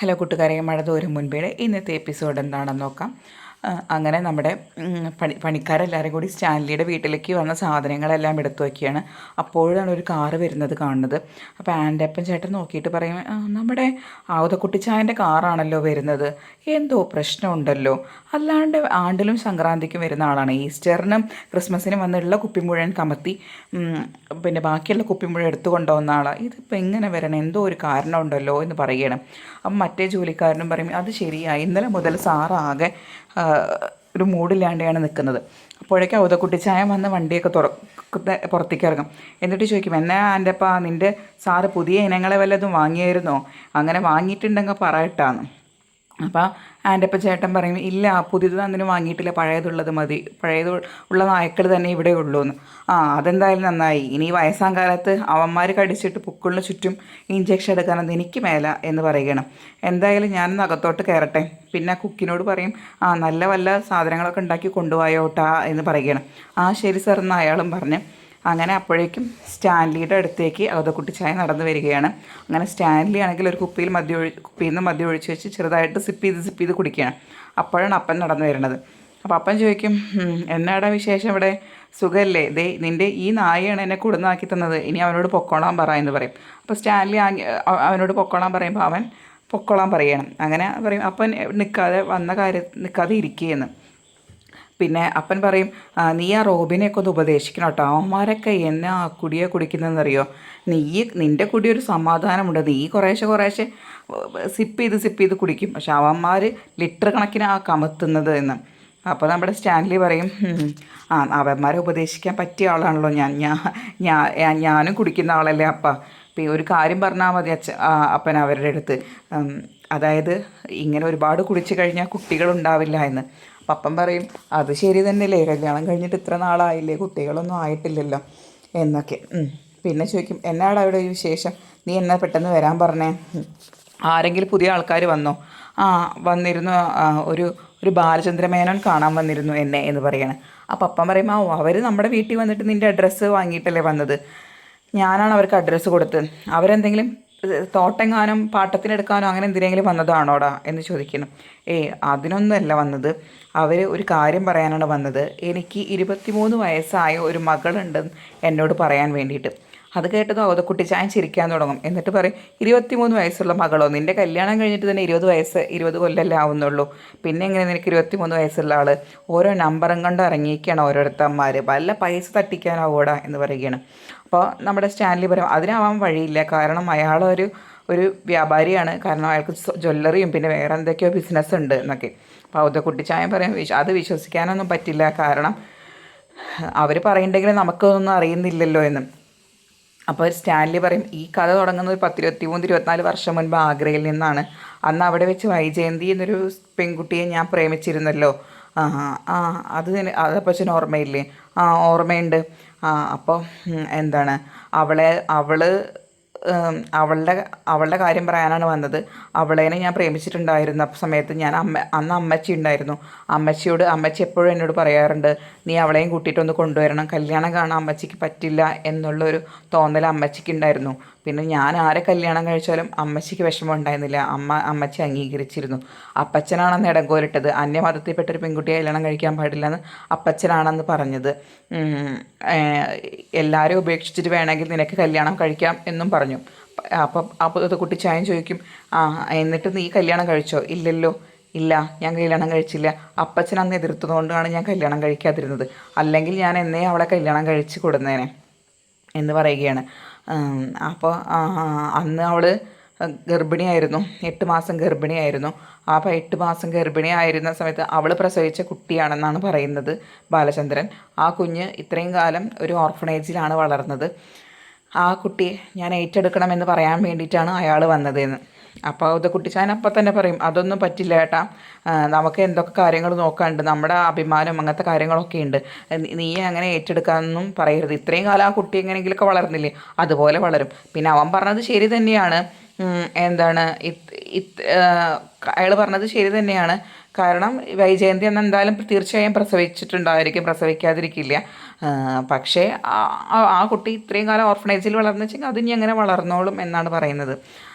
Hello കൂട്ടുകാരെ, മഴ തോരും മുൻപേ ഇന്നത്തെ എപ്പിസോഡ് എന്താണെന്ന് നോക്കാം. അങ്ങനെ നമ്മുടെ പണിക്കാരെല്ലാവരും കൂടി സ്റ്റാൻലിയുടെ വീട്ടിലേക്ക് വന്ന സാധനങ്ങളെല്ലാം എടുത്തു വയ്ക്കുകയാണ്. അപ്പോഴാണ് ഒരു കാറ് വരുന്നത് കാണുന്നത്. അപ്പോൾ ആൻ്റപ്പൻ ചേട്ടൻ നോക്കിയിട്ട് പറയും, നമ്മുടെ ആവതക്കുട്ടിച്ചായൻ്റെ കാറാണല്ലോ വരുന്നത്, എന്തോ പ്രശ്നമുണ്ടല്ലോ. അല്ലാണ്ട് ആണ്ടിലും സംക്രാന്തിക്കും വരുന്ന ആളാണ്, ഈസ്റ്ററിനും ക്രിസ്മസിനും വന്നുള്ള കുപ്പി മുഴുവൻ കമത്തി പിന്നെ ബാക്കിയുള്ള കുപ്പി മുഴുവൻ എടുത്തു കൊണ്ടുവന്ന ആളാണ്. ഇതിപ്പോൾ എങ്ങനെ വരണം, എന്തോ ഒരു കാരണമുണ്ടല്ലോ എന്ന് പറയുകയാണ്. അപ്പം മറ്റേ ജോലിക്കാരനും പറയും, അത് ശരിയായി, ഇന്നലെ മുതൽ സാറാകെ ഒരു മൂടില്ലാണ്ടാണ് നിൽക്കുന്നത്. അപ്പോഴേക്കും ഔതക്കുട്ടിച്ചായ വന്ന് വണ്ടിയൊക്കെ പുറത്തേക്ക് ഇറങ്ങും. എന്നിട്ട് ചോദിക്കും, എന്നാ ആൻ്റെപ്പാ നിൻ്റെ സാറ് പുതിയ ഇനങ്ങളെ വല്ലതും വാങ്ങിയായിരുന്നോ? അങ്ങനെ വാങ്ങിയിട്ടുണ്ടെങ്കിൽ പറയട്ടാന്ന്. അപ്പോൾ ആൻ്റപ്പ ചേട്ടൻ പറയും, ഇല്ല പുതിയത് അതിന് വാങ്ങിയിട്ടില്ല, പഴയതുള്ളത് മതി, പഴയത് ഉള്ള നായ്ക്കൾ തന്നെ ഇവിടെ ഉള്ളൂ എന്ന്. അതെന്തായാലും നന്നായി, ഇനി വയസ്സാം കാലത്ത് അവന്മാർ കടിച്ചിട്ട് പുക്കിളിന് ചുറ്റും ഇഞ്ചക്ഷൻ എടുക്കാനത് എനിക്ക് മേല എന്ന് പറയുകയാണ്. എന്തായാലും ഞാനൊന്ന് അകത്തോട്ട് കയറട്ടെ. പിന്നെ കുക്കിനോട് പറയും, നല്ല വല്ല സാധനങ്ങളൊക്കെ ഉണ്ടാക്കി കൊണ്ടുപോയോട്ടാ എന്ന് പറയുകയാണ്. ശരി സാർ എന്ന് അയാളും പറഞ്ഞ് അങ്ങനെ അപ്പോഴേക്കും സ്റ്റാൻലിയുടെ അടുത്തേക്ക് ഔതക്കുട്ടിച്ചായ നടന്നു വരികയാണ്. അങ്ങനെ സ്റ്റാൻലി ആണെങ്കിൽ ഒരു കുപ്പിയിൽ നിന്ന് മദ്യം ഒഴിച്ച് വെച്ച് ചെറുതായിട്ട് സിപ്പ് ചെയ്ത് കുടിക്കുകയാണ്. അപ്പോഴാണ് അപ്പൻ നടന്നു വരുന്നത്. അപ്പോൾ അപ്പൻ ചോദിക്കും, എന്നാടാ വിശേഷം ഇവിടെ, സുഖമല്ലേ? നിൻ്റെ ഈ നായയാണ് എന്നെ കൊടുന്നാക്കി തന്നത്, ഇനി അവനോട് പൊക്കോളാൻ പറ എന്ന് പറയും. അപ്പോൾ സ്റ്റാൻലി അവനോട് പൊക്കോളാൻ പറയുമ്പോൾ അവൻ പൊക്കോളാൻ പറയണം. അങ്ങനെ പറയും, അപ്പൻ നിൽക്കാതെ ഇരിക്കുകയെന്ന്. പിന്നെ അപ്പൻ പറയും, നീ ആ റോബിനെയൊക്കെ ഒന്ന് ഉപദേശിക്കണം കേട്ടോ, അവന്മാരൊക്കെ എന്നാ കുടിക്കുന്നതെന്നറിയോ, നിൻ്റെ കുടി ഒരു സമാധാനമുണ്ട്, നീ കുറേശ്ശെ സിപ്പ് ചെയ്ത് കുടിക്കും, പക്ഷെ അവന്മാർ ലിറ്റർ കണക്കിന് കമത്തുന്നത് എന്ന്. അപ്പോൾ നമ്മുടെ സ്റ്റാൻലി പറയും, അവന്മാരെ ഉപദേശിക്കാൻ പറ്റിയ ആളാണല്ലോ ഞാനും കുടിക്കുന്ന ആളല്ലേ അപ്പ, ഒരു കാര്യം പറഞ്ഞാൽ മതി അപ്പൻ അവരുടെ അടുത്ത്, അതായത് ഇങ്ങനെ ഒരുപാട് കുടിച്ചു കഴിഞ്ഞാൽ കുട്ടികളുണ്ടാവില്ല എന്ന്. പപ്പൻ പറയും, അത് ശരി തന്നെയല്ലേ, കല്യാണം കഴിഞ്ഞിട്ട് ഇത്ര നാളായില്ലേ, കുട്ടികളൊന്നും ആയിട്ടില്ലല്ലോ എന്നൊക്കെ. പിന്നെ ചോദിക്കും, എന്നാടാ അവിടെ ഒരു വിശേഷം, നീ എന്നാ പെട്ടെന്ന് വരാൻ പറഞ്ഞേ, ആരെങ്കിലും പുതിയ ആൾക്കാർ വന്നോ? വന്നിരുന്നു, ഒരു ബാലചന്ദ്രമേനോൻ കാണാൻ വന്നിരുന്നു എന്നെ എന്ന് പറയാണ്. പപ്പൻ പറയും, അവർ നമ്മുടെ വീട്ടിൽ വന്നിട്ട് നിൻ്റെ അഡ്രസ്സ് വാങ്ങിയിട്ടല്ലേ വന്നത്, ഞാനാണ് അവർക്ക് അഡ്രസ്സ് കൊടുത്തത്, അവരെന്തെങ്കിലും തോട്ടെങ്ങാനും പാട്ടത്തിനെടുക്കാനോ അങ്ങനെ എന്തിനെങ്കിലും വന്നതാണോടാ എന്ന് ചോദിക്കണം. അതിനൊന്നുമല്ല വന്നത്, അവർ ഒരു കാര്യം പറയാനാണ് വന്നത്, എനിക്ക് 23 വയസ്സായ ഒരു മകളുണ്ടെന്ന് എന്നോട് പറയാൻ വേണ്ടിയിട്ട്. അത് കേട്ടതും ഔതക്കുട്ടിച്ചായൻ ചിരിക്കാൻ തുടങ്ങും. എന്നിട്ട് പറയും, 23 വയസ്സുള്ള മകളോ, നിൻ്റെ കല്യാണം കഴിഞ്ഞിട്ട് തന്നെ 20 കൊല്ലമല്ലേ ആവുന്നുള്ളൂ, പിന്നെ എങ്ങനെ നിനക്ക് 23 വയസ്സുള്ള ആൾ? ഓരോ നമ്പറും കൊണ്ട് ഇറങ്ങിയിരിക്കുകയാണ് ഓരോരുത്തന്മാർ, വല്ല പൈസ തട്ടിക്കാനാവൂടാ എന്ന് പറയുകയാണ്. അപ്പോൾ നമ്മുടെ സ്റ്റാൻലി പറയും, അതിനാവാൻ വഴിയില്ല, കാരണം അയാളൊരു വ്യാപാരിയാണ്, കാരണം അയാൾക്ക് ജ്വല്ലറിയും പിന്നെ വേറെ എന്തൊക്കെയോ ബിസിനസ് ഉണ്ട് എന്നൊക്കെ. അപ്പോൾ ഔതക്കുട്ടിച്ചായൻ പറയും, അത് വിശ്വസിക്കാനൊന്നും പറ്റില്ല, കാരണം അവർ പറയുന്നുണ്ടെങ്കിൽ നമുക്കൊന്നും അറിയുന്നില്ലല്ലോ എന്ന്. അപ്പോൾ സ്റ്റാൻലി പറയും, ഈ കഥ തുടങ്ങുന്നത് 23-24 വർഷം മുൻപ് ആഗ്രയിൽ നിന്നാണ്. അന്ന് അവിടെ വെച്ച് വൈജയന്തി എന്നൊരു പെൺകുട്ടിയെ ഞാൻ പ്രേമിച്ചിരുന്നല്ലോ. അതപ്പോൾ അച്ഛന് ഓർമ്മയില്ലേ? ഓർമ്മയുണ്ട്. അപ്പോൾ എന്താണ്, അവളുടെ കാര്യം പറയാനാണ് വന്നത്. അവളേനെ ഞാൻ പ്രേമിച്ചിട്ടുണ്ടായിരുന്ന സമയത്ത് അന്ന് അമ്മച്ചി ഉണ്ടായിരുന്നു. അമ്മച്ചി എപ്പോഴും എന്നോട് പറയാറുണ്ട്, നീ അവളെയും കൂട്ടിയിട്ടൊന്ന് കൊണ്ടുവരണം, കല്യാണം കാണാൻ അമ്മച്ചിക്ക് പറ്റില്ല എന്നുള്ളൊരു തോന്നൽ അമ്മച്ചിക്ക് ഉണ്ടായിരുന്നു. പിന്നെ ഞാൻ ആരെ കല്യാണം കഴിച്ചാലും അമ്മച്ചിക്ക് വിഷമം ഉണ്ടായിരുന്നില്ല, അമ്മച്ചി അംഗീകരിച്ചിരുന്നു. അപ്പച്ചനാണെന്ന് ഇടങ്കോലിട്ടത്, അന്യമതത്തിൽപ്പെട്ടൊരു പെൺകുട്ടിയെ കല്യാണം കഴിക്കാൻ പാടില്ലെന്ന് അപ്പച്ചനാണെന്ന് പറഞ്ഞത്, എല്ലാവരും ഉപേക്ഷിച്ചിട്ട് വേണമെങ്കിൽ നിനക്ക് കല്യാണം കഴിക്കാം എന്നും പറഞ്ഞു. അപ്പോൾ അത് കുട്ടിച്ചായൻ ചോദിക്കും, എന്നിട്ട് നീ കല്യാണം കഴിച്ചോ? ഇല്ല, ഞാൻ കല്യാണം കഴിച്ചില്ല, അപ്പച്ചൻ അന്ന് എതിർത്തതുകൊണ്ടാണ് ഞാൻ കല്യാണം കഴിക്കാതിരുന്നത്, അല്ലെങ്കിൽ ഞാൻ എന്നേ അവളെ കല്യാണം കഴിച്ച് കൊടുന്നേനെ എന്ന് പറയുകയാണ്. അപ്പോൾ അന്ന് അവൾ ഗർഭിണിയായിരുന്നു, 8 മാസം ഗർഭിണിയായിരുന്നു. അപ്പോൾ 8 മാസം ഗർഭിണിയായിരുന്ന സമയത്ത് അവൾ പ്രസവിച്ച കുട്ടിയാണെന്നാണ് പറയുന്നത് ബാലചന്ദ്രൻ. ആ കുഞ്ഞ് ഇത്രയും കാലം ഒരു ഓർഫണേജിലാണ് വളർന്നത്. ആ കുട്ടിയെ ഞാൻ ഏറ്റെടുക്കണമെന്ന് പറയാൻ വേണ്ടിയിട്ടാണ് അയാൾ വന്നതെന്ന്. അപ്പോൾ ഇത് കുട്ടിച്ചാൻ അപ്പം തന്നെ പറയും, അതൊന്നും പറ്റില്ല ഏട്ടാ, നമുക്ക് എന്തൊക്കെ കാര്യങ്ങൾ നോക്കാനുണ്ട്, നമ്മുടെ അഭിമാനം അങ്ങനത്തെ കാര്യങ്ങളൊക്കെ ഉണ്ട്, നീ അങ്ങനെ ഏറ്റെടുക്കാനൊന്നും പറയരുത്, ഇത്രയും കാലം ആ കുട്ടി എങ്ങനെയെങ്കിലുമൊക്കെ വളർന്നില്ലേ അതുപോലെ വളരും. പിന്നെ അവൻ പറഞ്ഞത് ശരി തന്നെയാണ്, എന്താണ് അയാൾ പറഞ്ഞത് ശരി തന്നെയാണ്, കാരണം വൈജയന്തി എന്ന് എന്തായാലും തീർച്ചയായും പ്രസവിച്ചിട്ടുണ്ടായിരിക്കും, പ്രസവിക്കാതിരിക്കില്ല. പക്ഷേ ആ കുട്ടി ഇത്രയും കാലം ഓർഫണേജിൽ വളർന്നു വെച്ചെങ്കിൽ അതിനി അങ്ങനെ വളർന്നോളും എന്നാണ് പറയുന്നത്.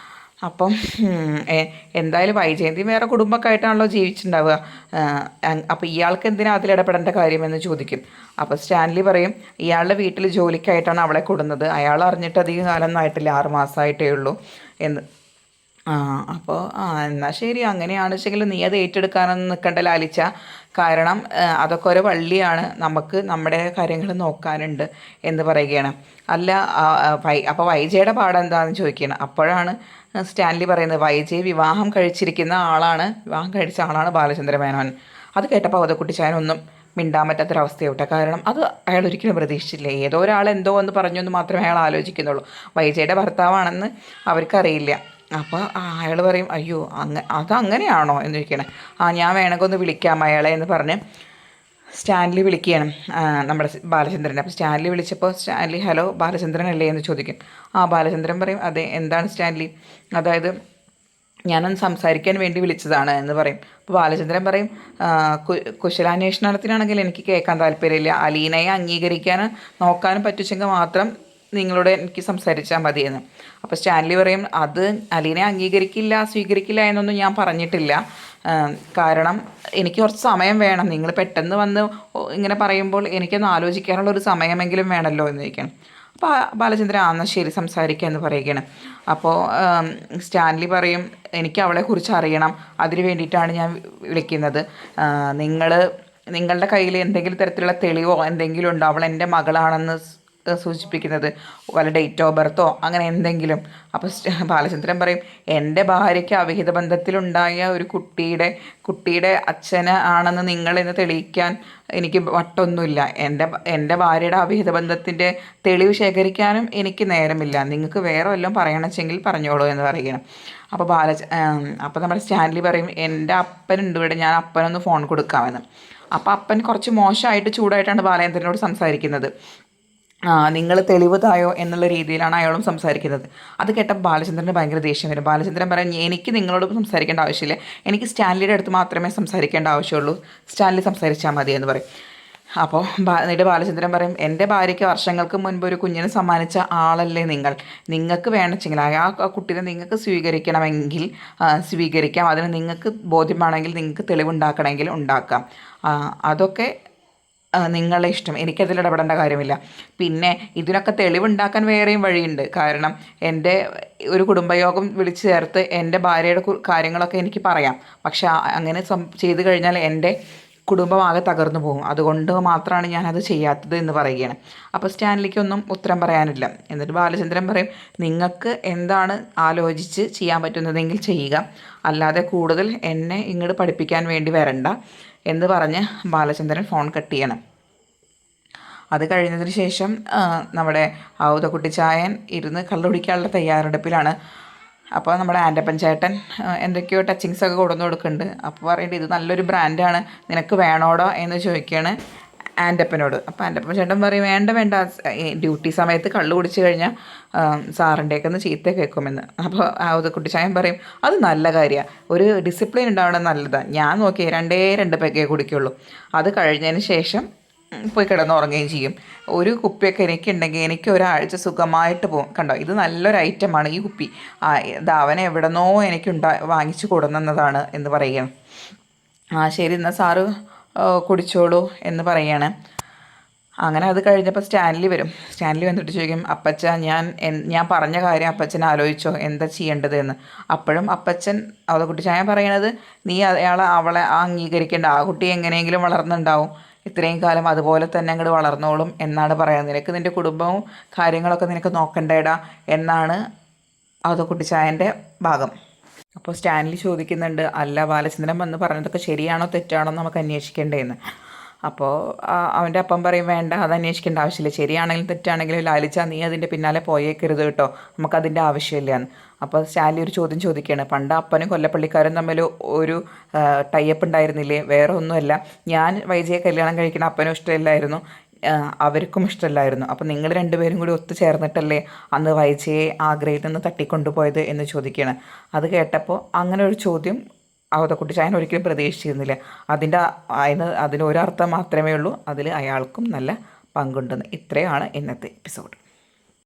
അപ്പം എന്തായാലും വൈജയന്തി വേറെ കുടുംബമൊക്കെ ആയിട്ടാണല്ലോ ജീവിച്ചിട്ടുണ്ടാവുക. അപ്പോൾ ഇയാൾക്ക് എന്തിനാ അതിലിടപെടേണ്ട കാര്യമെന്ന് ചോദിക്കും. അപ്പോൾ സ്റ്റാൻലി പറയും ഇയാളുടെ വീട്ടിൽ ജോലിക്കായിട്ടാണ് അവളെ കൊടുന്നത്, അയാൾ അറിഞ്ഞിട്ട് അധികം കാലമൊന്നും ആയിട്ടില്ല, 6 മാസമായിട്ടേ ഉള്ളൂ എന്ന്. അപ്പോൾ എന്നാൽ ശരി, അങ്ങനെയാണെന്ന് വെച്ചെങ്കിൽ നീ അത് ഏറ്റെടുക്കാനൊന്നും നിൽക്കണ്ട ലാലിച്ച. കാരണം അതൊക്കെ ഒരു വള്ളിയാണ്, നമുക്ക് നമ്മുടെ കാര്യങ്ങൾ നോക്കാനുണ്ട് എന്ന് പറയുകയാണ്. അല്ല അപ്പോൾ വൈജയുടെ പാഠം എന്താണെന്ന് ചോദിക്കുകയാണ്. അപ്പോഴാണ് സ്റ്റാൻലി പറയുന്നത് വൈജയ് വിവാഹം കഴിച്ചിരിക്കുന്ന ആളാണ്, വിവാഹം കഴിച്ച ആളാണ് ബാലചന്ദ്ര മേനോൻ. അത് കേട്ടപ്പോൾ അവതക്കുട്ടിച്ചായനൊന്നും മിണ്ടാൻ പറ്റാത്തൊരവസ്ഥയാവട്ടെ. കാരണം അത് അയാൾ ഒരിക്കലും പ്രതീക്ഷിച്ചില്ല. ഏതോ ഒരാൾ എന്തോ എന്ന് പറഞ്ഞു എന്ന് മാത്രമേ അയാൾ ആലോചിക്കുന്നുള്ളൂ. വൈജയുടെ ഭർത്താവാണെന്ന് അവർക്കറിയില്ല. അപ്പോൾ അയാൾ പറയും അയ്യോ അതങ്ങനെയാണോ എന്ന് ചോദിക്കണേ. ഞാൻ വേണമെങ്കിൽ ഒന്ന് വിളിക്കാം അയാളെ എന്ന് പറഞ്ഞ് സ്റ്റാൻലി വിളിക്കുകയാണ് നമ്മുടെ ബാലചന്ദ്രൻ. അപ്പോൾ സ്റ്റാൻലി വിളിച്ചപ്പോൾ സ്റ്റാൻലി ഹലോ ബാലചന്ദ്രൻ അല്ലേ എന്ന് ചോദിക്കും. ബാലചന്ദ്രൻ പറയും അതെ, എന്താണ് സ്റ്റാൻലി, അതായത് ഞാനൊന്ന് സംസാരിക്കാൻ വേണ്ടി വിളിച്ചതാണ് എന്ന് പറയും. അപ്പോൾ ബാലചന്ദ്രൻ പറയും കുശലാന്വേഷണത്തിനാണെങ്കിൽ എനിക്ക് കേൾക്കാൻ താല്പര്യമില്ല, അലീനയെ അംഗീകരിക്കാനും നോക്കാനും പറ്റുവെങ്കിൽ മാത്രം നിങ്ങളോട് എനിക്ക് സംസാരിച്ചാൽ മതിയെന്ന്. അപ്പോൾ സ്റ്റാൻലി പറയും അത് അലീനയെ അംഗീകരിക്കില്ല സ്വീകരിക്കില്ല എന്നൊന്നും ഞാൻ പറഞ്ഞിട്ടില്ല, കാരണം എനിക്ക് കുറച്ച് സമയം വേണം, നിങ്ങൾ പെട്ടെന്ന് വന്ന് ഇങ്ങനെ പറയുമ്പോൾ എനിക്കൊന്ന് ആലോചിക്കാനുള്ള ഒരു സമയമെങ്കിലും വേണമല്ലോ എന്ന് ചോദിക്കണം. അപ്പോൾ ബാലചന്ദ്രൻ എന്നാൽ ശരി സംസാരിക്കുക എന്ന് പറയുകയാണ്. അപ്പോൾ സ്റ്റാൻലി പറയും എനിക്ക് അവളെക്കുറിച്ച് അറിയണം, അതിന് വേണ്ടിയിട്ടാണ് ഞാൻ വിളിക്കുന്നത്. നിങ്ങളുടെ കയ്യിൽ എന്തെങ്കിലും തരത്തിലുള്ള തെളിവോ എന്തെങ്കിലും ഉണ്ടോ അവൾ എൻ്റെ മകളാണെന്ന് സൂചിപ്പിക്കുന്നത്, വല്ല ഡേറ്റ് ഓഫ് ബർത്തോ അങ്ങനെ എന്തെങ്കിലും? അപ്പോൾ ബാലചന്ദ്രൻ പറയും എൻ്റെ ഭാര്യയ്ക്ക് അവിഹിത ബന്ധത്തിലുണ്ടായ ഒരു കുട്ടിയുടെ അച്ഛന് ആണെന്ന് നിങ്ങളിന്ന് തെളിയിക്കാൻ എനിക്ക് വട്ടൊന്നുമില്ല. എൻ്റെ ഭാര്യയുടെ അവിഹിത ബന്ധത്തിൻ്റെ തെളിവ് ശേഖരിക്കാനും എനിക്ക് നേരമില്ല, നിങ്ങൾക്ക് വേറെ വല്ലതും പറയണമെങ്കിൽ പറഞ്ഞോളൂ എന്ന് പറയുകയാണ്. അപ്പോൾ അപ്പോൾ നമ്മുടെ സ്റ്റാൻലി പറയും എൻ്റെ അപ്പനുണ്ട് ഇവിടെ, ഞാൻ അപ്പനൊന്ന് ഫോൺ കൊടുക്കാമെന്ന്. അപ്പോൾ അപ്പൻ കുറച്ച് മോശമായിട്ട് ചൂടായിട്ടാണ് ബാലചന്ദ്രനോട് സംസാരിക്കുന്നത്. നിങ്ങൾ തെളിവ് തായോ എന്നുള്ള രീതിയിലാണ് അയാളും സംസാരിക്കുന്നത്. അത് കേട്ടപ്പോൾ ബാലചന്ദ്രന് ഭയങ്കര ദേഷ്യം വരും. ബാലചന്ദ്രൻ പറയും എനിക്ക് നിങ്ങളോട് സംസാരിക്കേണ്ട ആവശ്യമില്ല, എനിക്ക് സ്റ്റാൻലിയുടെ അടുത്ത് മാത്രമേ സംസാരിക്കേണ്ട ആവശ്യമുള്ളൂ, സ്റ്റാൻലി സംസാരിച്ചാൽ മതി എന്ന് പറയും. അപ്പോൾ എന്നിട്ട് ബാലചന്ദ്രൻ പറയും എൻ്റെ ഭാര്യയ്ക്ക് വർഷങ്ങൾക്ക് മുൻപ് ഒരു കുഞ്ഞിനെ സമ്മാനിച്ച ആളല്ലേ നിങ്ങൾക്ക് വേണമെങ്കിൽ ആ കുട്ടീനെ നിങ്ങൾക്ക് സ്വീകരിക്കണമെങ്കിൽ സ്വീകരിക്കാം, അതിന് നിങ്ങൾക്ക് ബോധ്യമാണെങ്കിൽ നിങ്ങൾക്ക് തെളിവുണ്ടാക്കണമെങ്കിൽ ഉണ്ടാക്കാം, അതൊക്കെ നിങ്ങളുടെ ഇഷ്ടം, എനിക്കതിൽ ഇടപെടേണ്ട കാര്യമില്ല. പിന്നെ ഇതിനൊക്കെ തെളിവുണ്ടാക്കാൻ വേറെയും വഴിയുണ്ട്, കാരണം എൻ്റെ ഒരു കുടുംബയോഗം വിളിച്ചു ചേർത്ത് എൻ്റെ ഭാര്യയുടെ കാര്യങ്ങളൊക്കെ എനിക്ക് പറയാം, പക്ഷെ അങ്ങനെ ചെയ്തു കഴിഞ്ഞാൽ എൻ്റെ കുടുംബമാകെ തകർന്നു പോകും, അതുകൊണ്ട് മാത്രമാണ് ഞാനത് ചെയ്യാത്തത് എന്ന് പറയുകയാണ്. അപ്പോൾ സ്റ്റാൻലിക്കൊന്നും ഉത്തരം പറയാനില്ല. എന്നിട്ട് ബാലചന്ദ്രൻ പറയും നിങ്ങൾക്ക് എന്താണ് ആലോചിച്ച് ചെയ്യാൻ പറ്റുന്നതെങ്കിൽ ചെയ്യുക, അല്ലാതെ കൂടുതൽ എന്നെ ഇങ്ങോട്ട് പഠിപ്പിക്കാൻ വേണ്ടി വരണ്ട എന്ന് പറഞ്ഞ് ബാലചന്ദ്രൻ ഫോൺ കട്ട് ചെയ്യണം. അത് കഴിഞ്ഞതിന് ശേഷം നമ്മുടെ ഔതക്കുട്ടിച്ചായൻ ഇരുന്ന് കള്ളു കുടിക്കാനുള്ള തയ്യാറെടുപ്പിലാണ്. അപ്പോൾ നമ്മുടെ ആൻ്റപ്പൻ ചേട്ടൻ എന്തൊക്കെയോ ടച്ചിങ്സൊക്കെ കൊടുന്നു കൊടുക്കുന്നുണ്ട്. അപ്പോൾ പറയേണ്ടത് ഇത് നല്ലൊരു ബ്രാൻഡാണ്, നിനക്ക് വേണോടോ എന്ന് ചോദിക്കുകയാണ് ആൻ്റപ്പനോട്. അപ്പോൾ ആൻ്റപ്പൻ ചേട്ടൻ പറയും വേണ്ട, ഡ്യൂട്ടി സമയത്ത് കള്ളു കുടിച്ച് കഴിഞ്ഞാൽ സാറിൻ്റെയൊക്കെ ഒന്ന് ചീത്ത കേൾക്കുമെന്ന്. അപ്പോൾ ഔതക്കുട്ടിച്ചായൻ പറയും അത് നല്ല കാര്യമാണ്, ഒരു ഡിസിപ്ലിൻ ഉണ്ടാവണം നല്ലതാണ്, ഞാൻ നോക്കിയേ 2 പെഗ്ഗേ കുടിക്കുള്ളൂ, അത് കഴിഞ്ഞതിന് ശേഷം പോയി കിടന്നുറങ്ങുകയും ചെയ്യും, ഒരു കുപ്പിയൊക്കെ എനിക്കുണ്ടെങ്കിൽ എനിക്ക് ഒരാഴ്ച സുഖമായിട്ട് പോകും. കണ്ടോ ഇത് നല്ലൊരു ഐറ്റമാണ് ഈ കുപ്പി, ഇത് അവൻ എവിടെന്നോ എനിക്ക് വാങ്ങിച്ചു കൊടുക്കുന്നതാണ് എന്ന് പറയുകയാണ്. ശരി എന്നാൽ സാറ് കുടിച്ചോളൂ എന്ന് പറയുകയാണ്. അങ്ങനെ അത് കഴിഞ്ഞപ്പോൾ സ്റ്റാൻലി വന്നിട്ട് ചോദിക്കും അപ്പച്ച ഞാൻ പറഞ്ഞ കാര്യം അപ്പച്ചൻ ആലോചിച്ചോ എന്താ ചെയ്യേണ്ടത് എന്ന്. അപ്പോഴും അപ്പച്ചൻ ഔതക്കുട്ടിച്ചായൻ പറയണത് നീ അവളെ അംഗീകരിക്കേണ്ട, ആ കുട്ടി എങ്ങനെയെങ്കിലും വളർന്നുണ്ടാവും, ഇത്രയും കാലം അതുപോലെ തന്നെ അങ്ങോട്ട് വളർന്നോളും എന്നാണ് പറയുന്നത്, നിനക്ക് നിൻ്റെ കുടുംബവും കാര്യങ്ങളൊക്കെ നിനക്ക് നോക്കണ്ടേടാ എന്നാണ് ഔതക്കുട്ടിച്ചായൻ്റെ ഭാഗം. അപ്പോൾ സ്റ്റാൻലി ചോദിക്കുന്നുണ്ട് അല്ല ബാലചന്ദ്രൻ വന്ന് പറഞ്ഞതൊക്കെ ശരിയാണോ തെറ്റാണോ നമുക്ക് അന്വേഷിക്കേണ്ടതെന്ന്. അപ്പോൾ അവൻ്റെ അപ്പം പറയും വേണ്ട, അത് അന്വേഷിക്കേണ്ട ആവശ്യമില്ല, ശരിയാണെങ്കിലും തെറ്റാണെങ്കിലും ലാലിച്ച നീ അതിൻ്റെ പിന്നാലെ പോയേക്കരുത് കേട്ടോ, നമുക്കതിൻ്റെ ആവശ്യമില്ല എന്ന്. അപ്പോൾ സ്റ്റാൻലി ഒരു ചോദ്യം ചോദിക്കുകയാണ്, പണ്ട് അപ്പനും കൊല്ലപ്പള്ളിക്കാരും തമ്മിൽ ഒരു ടൈപ്പ് ഉണ്ടായിരുന്നില്ലേ? വേറെ ഒന്നുമല്ല, ഞാൻ വൈജയെ കല്യാണം കഴിക്കുന്ന അപ്പനും ഇഷ്ടമില്ലായിരുന്നു, അവർക്കും ഇഷ്ടമില്ലായിരുന്നു, അപ്പോൾ നിങ്ങൾ രണ്ടുപേരും കൂടി ഒത്തുചേർന്നിട്ടല്ലേ അന്ന് വൈജയെ ആഗ്രയിൽ നിന്ന് തട്ടിക്കൊണ്ടുപോയത് എന്ന് ചോദിക്കുകയാണ്. അത് കേട്ടപ്പോൾ അങ്ങനെ ഒരു ചോദ്യം ഔതക്കുട്ടിച്ചായൻ ഒരിക്കലും പ്രതീക്ഷിച്ചിരുന്നില്ല. അതിന് ഒരർത്ഥം മാത്രമേ ഉള്ളൂ, അതിൽ അയാൾക്കും നല്ല പങ്കുണ്ടെന്ന്. ഇത്രയാണ് ഇന്നത്തെ എപ്പിസോഡ്.